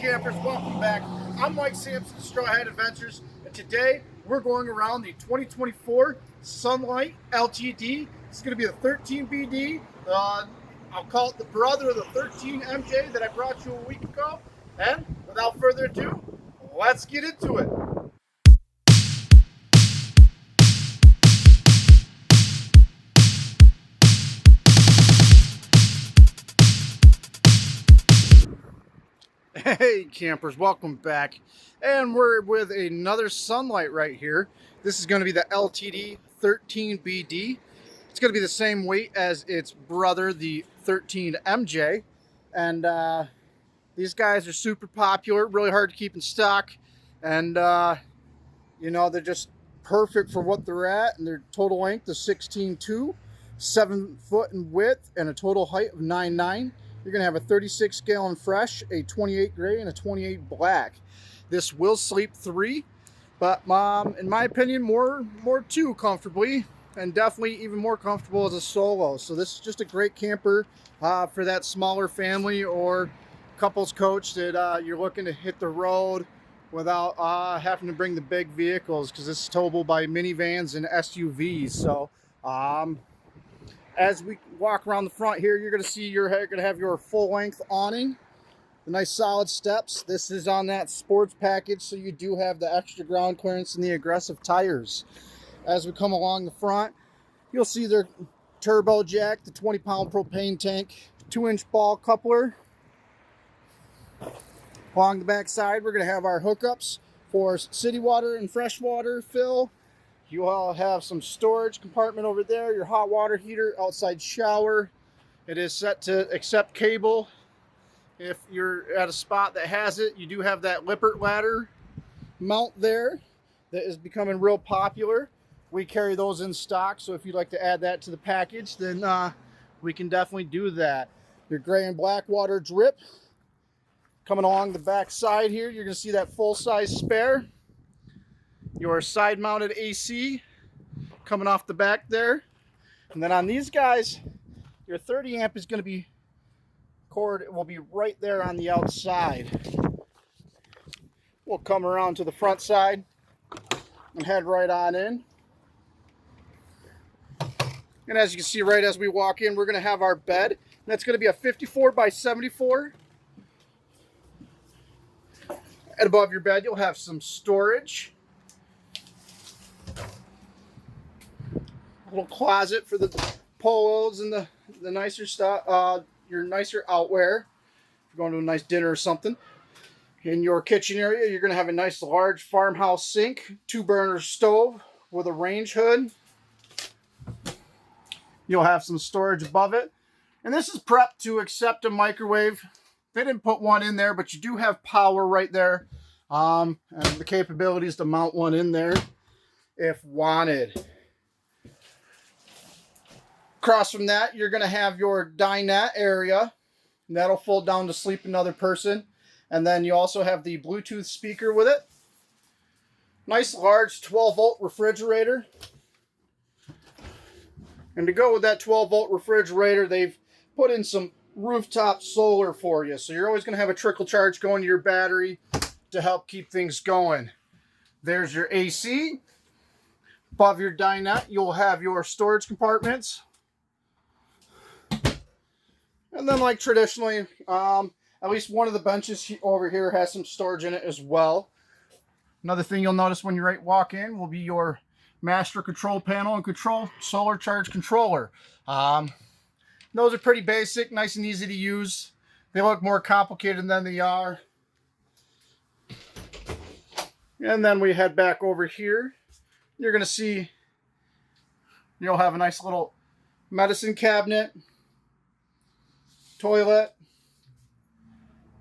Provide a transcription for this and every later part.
campers, welcome back. I'm Mike Sampson, Straw Hat Adventures, and today we're going around the 2024 Sunlite LTD. It's going to be the 13BD. I'll call it the brother of the 13MJ that I brought you a week ago. And without further ado, let's get into it. Hey campers, welcome back. And we're with another Sunlite right here. This is going to be the LTD 13BD. It's going to be the same weight as its brother, the 13MJ. And these guys are super popular, really hard to keep in stock. And you know, they're just perfect for what they're at. And their total length is 16.2, 7 foot in width, and a total height of 9.9. You're going to have a 36 gallon fresh, a 28 gray, and a 28 black. This will sleep 3, but in my opinion, more 2 comfortably, and definitely even more comfortable as a solo. So this is just a great camper for that smaller family or couples coach that you're looking to hit the road without having to bring the big vehicles, because it's towable by minivans and SUVs. So as we walk around the front here, you're going to see you're going to have your full-length awning, the nice solid steps. This is on that sports package, so you do have the extra ground clearance and the aggressive tires. As we come along the front, you'll see their turbo jack, the 20-pound propane tank, 2-inch ball coupler. Along the back side, we're going to have our hookups for city water and freshwater fill. You all have some storage compartment over there, your hot water heater, outside shower. It is set to accept cable. If you're at a spot that has it, you do have that Lippert ladder mount there that is becoming real popular. We carry those in stock, so if you'd like to add that to the package, then we can definitely do that. Your gray and black water drip. Coming along the back side here, you're going to see that full-size spare. Your side-mounted AC coming off the back there. And then on these guys, your 30 amp is going to be cord will be right there on the outside. We'll come around to the front side and head right on in. And as you can see, right as we walk in, we're going to have our bed. And that's going to be a 54 by 74. And above your bed, you'll have some storage. A little closet for the polos and the nicer stuff, your nicer outwear. If you're going to a nice dinner or something. In your kitchen area, you're going to have a nice large farmhouse sink, 2-burner stove with a range hood. You'll have some storage above it. And this is prepped to accept a microwave. They didn't put one in there, but you do have power right there. And the capabilities to mount one in there if wanted. Across from that, you're going to have your dinette area. And that'll fold down to sleep another person. And then you also have the Bluetooth speaker with it. Nice large 12-volt refrigerator. And to go with that 12-volt refrigerator, they've put in some rooftop solar for you. So you're always going to have a trickle charge going to your battery to help keep things going. There's your AC. Above your dinette, you'll have your storage compartments. And then, like traditionally, at least one of the benches over here has some storage in it as well. Another thing you'll notice when you walk in will be your master control panel and control solar charge controller. Those are pretty basic, nice and easy to use. They look more complicated than they are. And then we head back over here. You're going to see you'll have a nice little medicine cabinet, toilet,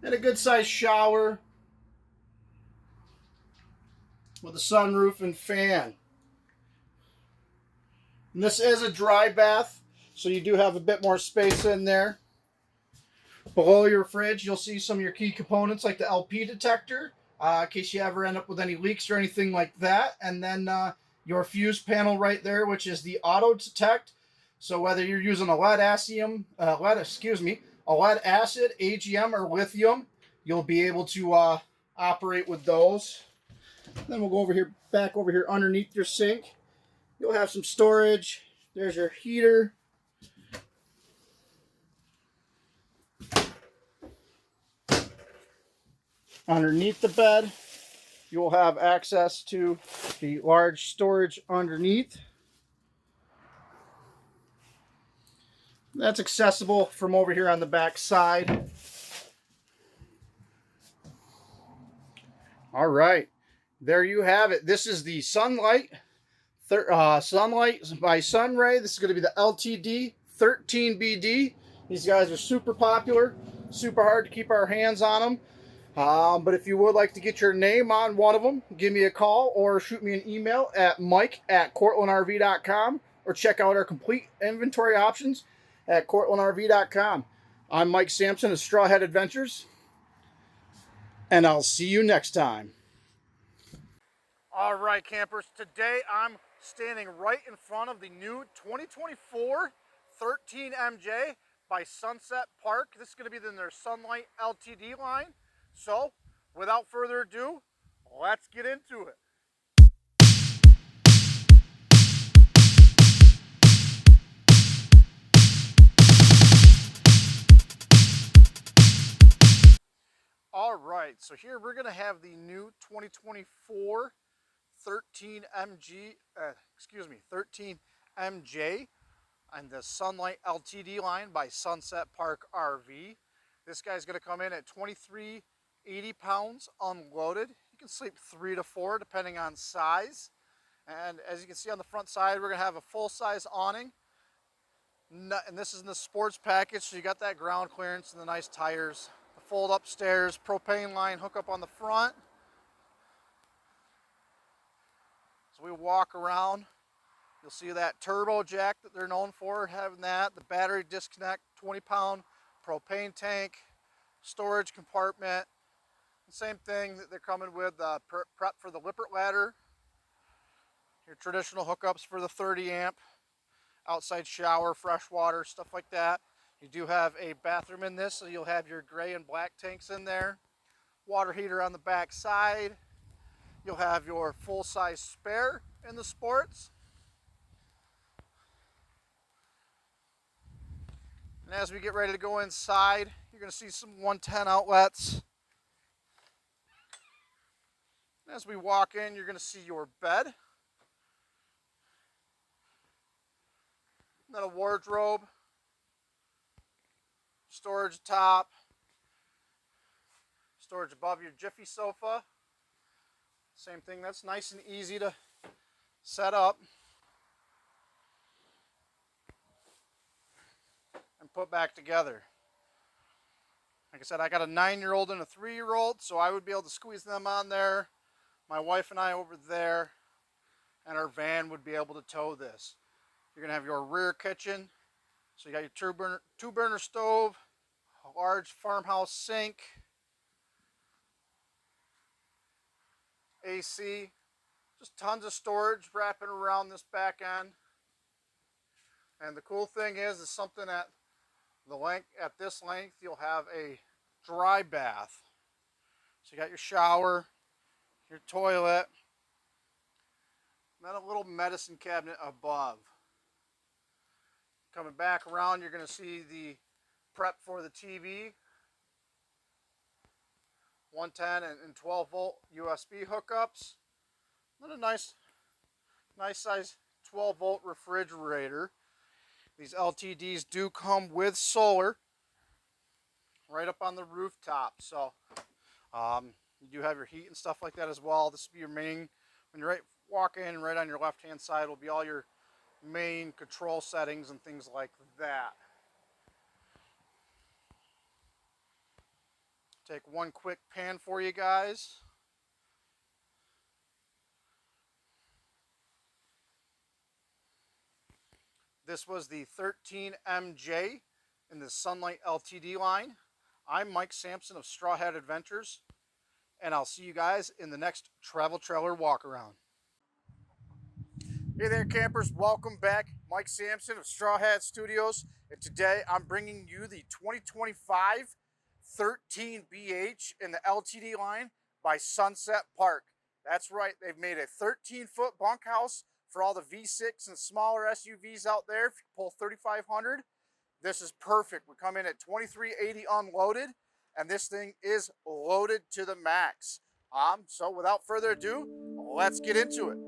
and a good sized shower with a sunroof and fan. And this is a dry bath, so you do have a bit more space in there. Below your fridge, you'll see some of your key components like the LP detector, in case you ever end up with any leaks or anything like that. And then your fuse panel right there, which is the auto detect. So whether you're using a lead acid, AGM, or lithium, you'll be able to operate with those. Then we'll go over here, back over here underneath your sink. You'll have some storage. There's your heater. Underneath the bed, you'll have access to the large storage underneath. That's accessible from over here on the back side. All right, there you have it. This is the Sunlite by Sunray. This is going to be the LTD 13BD. These guys are super popular, super hard to keep our hands on them. But if you would like to get your name on one of them, give me a call or shoot me an email at mike@cortlandrv.com or check out our complete inventory options at cortlandrv.com. I'm Mike Sampson of Strawhead Adventures, and I'll see you next time. All right, campers, today I'm standing right in front of the new 2024 13MJ by Sunset Park. This is going to be in their Sunlite LTD line. So, without further ado, let's get into it. All right, so here we're going to have the new 2024 13MJ and the Sunlite LTD line by Sunset Park RV. This guy's going to come in at 2380 pounds unloaded. You can sleep 3 to 4 depending on size. And as you can see on the front side, we're going to have a full-size awning. And this is in the sports package, so you got that ground clearance and the nice tires. The fold-up stairs, propane line hookup on the front. So we walk around, you'll see that turbo jack that they're known for, having that, the battery disconnect, 20-pound propane tank, storage compartment. Same thing that they're coming with, prep for the lippert ladder, your traditional hookups for the 30 amp, outside shower, fresh water, stuff like that. You do have a bathroom in this, so you'll have your gray and black tanks in there. Water heater on the back side. You'll have your full-size spare in the sports. And as we get ready to go inside, you're going to see some 110 outlets. And as we walk in, you're going to see your bed. And then a wardrobe. Storage top. Storage above your Jiffy sofa. Same thing, that's nice and easy to set up and put back together. Like I said, I got a 9-year-old and a 3-year-old, so I would be able to squeeze them on there. My wife and I over there, and our van would be able to tow this. You're going to have your rear kitchen. So you got your two-burner stove, a large farmhouse sink, AC, just tons of storage wrapping around this back end. And the cool thing is something at this length, you'll have a dry bath. So you got your shower, your toilet, and then a little medicine cabinet above. Coming back around, you're going to see the prep for the TV, 110 and 12 volt USB hookups, and a nice size 12 volt refrigerator. These LTDs do come with solar right up on the rooftop, so you do have your heat and stuff like that as well. This will be your main, when you walk in, right on your left hand side will be all your main control settings and things like that. Take one quick pan for you guys. This was the 13MJ in the Sunlite LTD line. I'm Mike Sampson of Strawhead Adventures, and I'll see you guys in the next travel trailer walk around. Hey there, campers, welcome back. Mike Sampson of Strawhead Studios, and today I'm bringing you the 2025 13BH in the LTD line by Sunset Park. That's right, they've made a 13-foot bunkhouse for all the V6 and smaller SUVs out there. If you pull 3500, this is perfect. We come in at 2380 unloaded, and this thing is loaded to the max. So without further ado, let's get into it.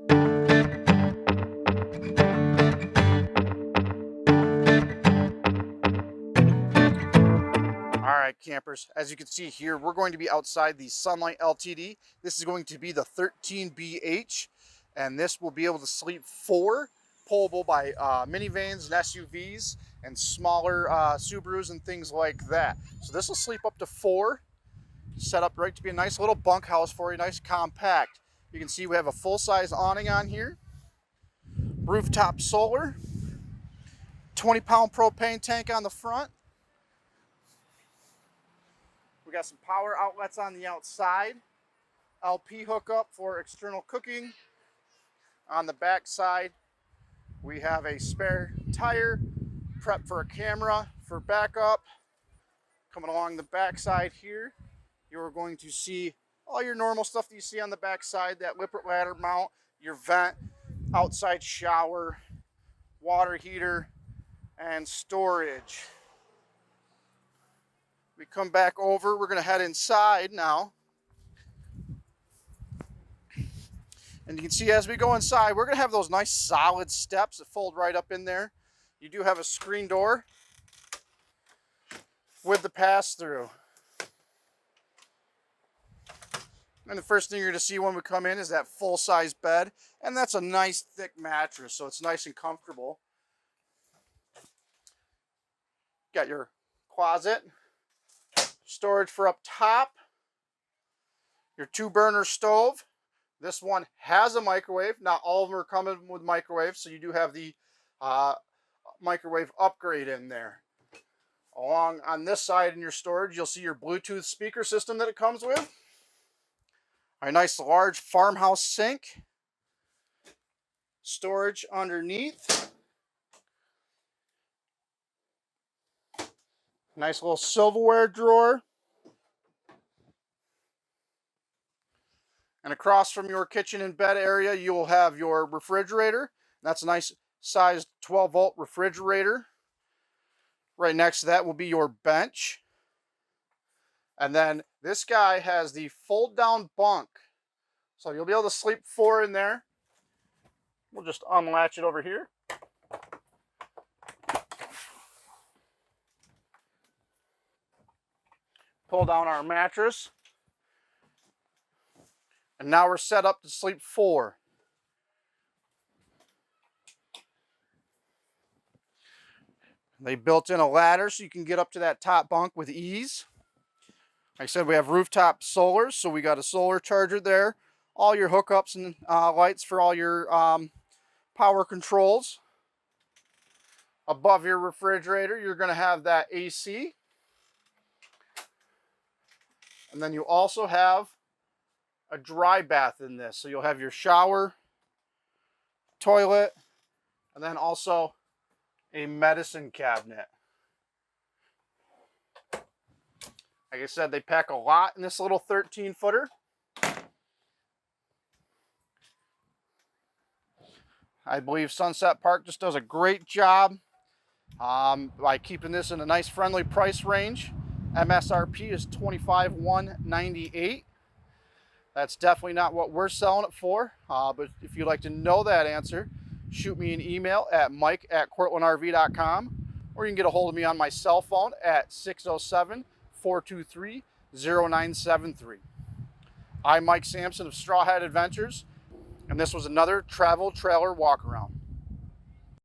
All right, campers, as you can see here, we're going to be outside the Sunlite LTD. This is going to be the 13BH, and this will be able to sleep 4, pullable by minivans and SUVs and smaller Subarus and things like that. So this will sleep up to 4, set up right to be a nice little bunkhouse for you, nice compact. You can see we have a full-size awning on here, rooftop solar, 20-pound propane tank on the front. We got some power outlets on the outside, LP hookup for external cooking. On the back side, we have a spare tire, prep for a camera for backup. Coming along the back side here, you're going to see all your normal stuff that you see on the back side, that lippet ladder mount, your vent, outside shower, water heater, and storage. We come back over, we're going to head inside now. And you can see as we go inside, we're going to have those nice solid steps that fold right up in there. You do have a screen door with the pass-through. And the first thing you're going to see when we come in is that full-size bed. And that's a nice thick mattress, so it's nice and comfortable. Got your closet. Storage for up top, your 2-burner stove. This one has a microwave. Not all of them are coming with microwaves, so you do have the microwave upgrade in there. Along on this side in your storage, you'll see your Bluetooth speaker system that it comes with. A nice large farmhouse sink. Storage underneath. Nice little silverware drawer. And across from your kitchen and bed area, you will have your refrigerator. That's a nice sized 12-volt refrigerator. Right next to that will be your bench. And then this guy has the fold-down bunk. So you'll be able to sleep 4 in there. We'll just unlatch it over here. Pull down our mattress. And now we're set up to sleep 4. They built in a ladder so you can get up to that top bunk with ease. Like I said, we have rooftop solar, so we got a solar charger there. All your hookups and lights for all your power controls. Above your refrigerator, you're going to have that AC. And then you also have a dry bath in this. So you'll have your shower, toilet, and then also a medicine cabinet. Like I said, they pack a lot in this little 13-footer. I believe Sunset Park just does a great job by keeping this in a nice friendly price range. MSRP is $25,198. That's definitely not what we're selling it for, but if you'd like to know that answer, shoot me an email at mike@cortlandrv.com, or you can get a hold of me on my cell phone at 607-423-0973. I'm Mike Sampson of Straw Hat Adventures, and this was another travel trailer walk around.